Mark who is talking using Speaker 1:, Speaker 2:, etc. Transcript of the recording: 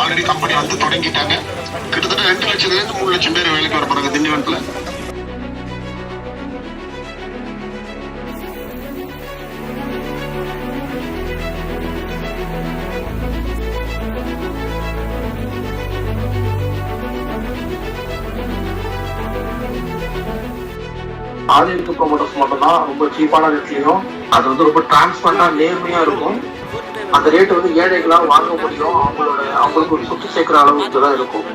Speaker 1: Already company வந்து தொடங்கிட்டாங்க. கிட்டத்தட்ட 2 லட்சத்துல இருந்து 3 லட்சம் பேர் வேலைக்கு வர போறாங்க திண்டிவனத்துல.
Speaker 2: ஆலியன் சூப்பர் மோட்டர்ஸ் மட்டும்தான் ரொம்ப சீப்பான ரேட்லையும் அது வந்து ரொம்ப டிரான்ஸ்பரண்டா நேர்மையா இருக்கும். அந்த ரேட் வந்து ஏழைகளாக வாங்க முடியும். அவங்களுக்கு ஒரு சொத்து சேர்க்கிற அளவுக்கு தான் இருக்கும்.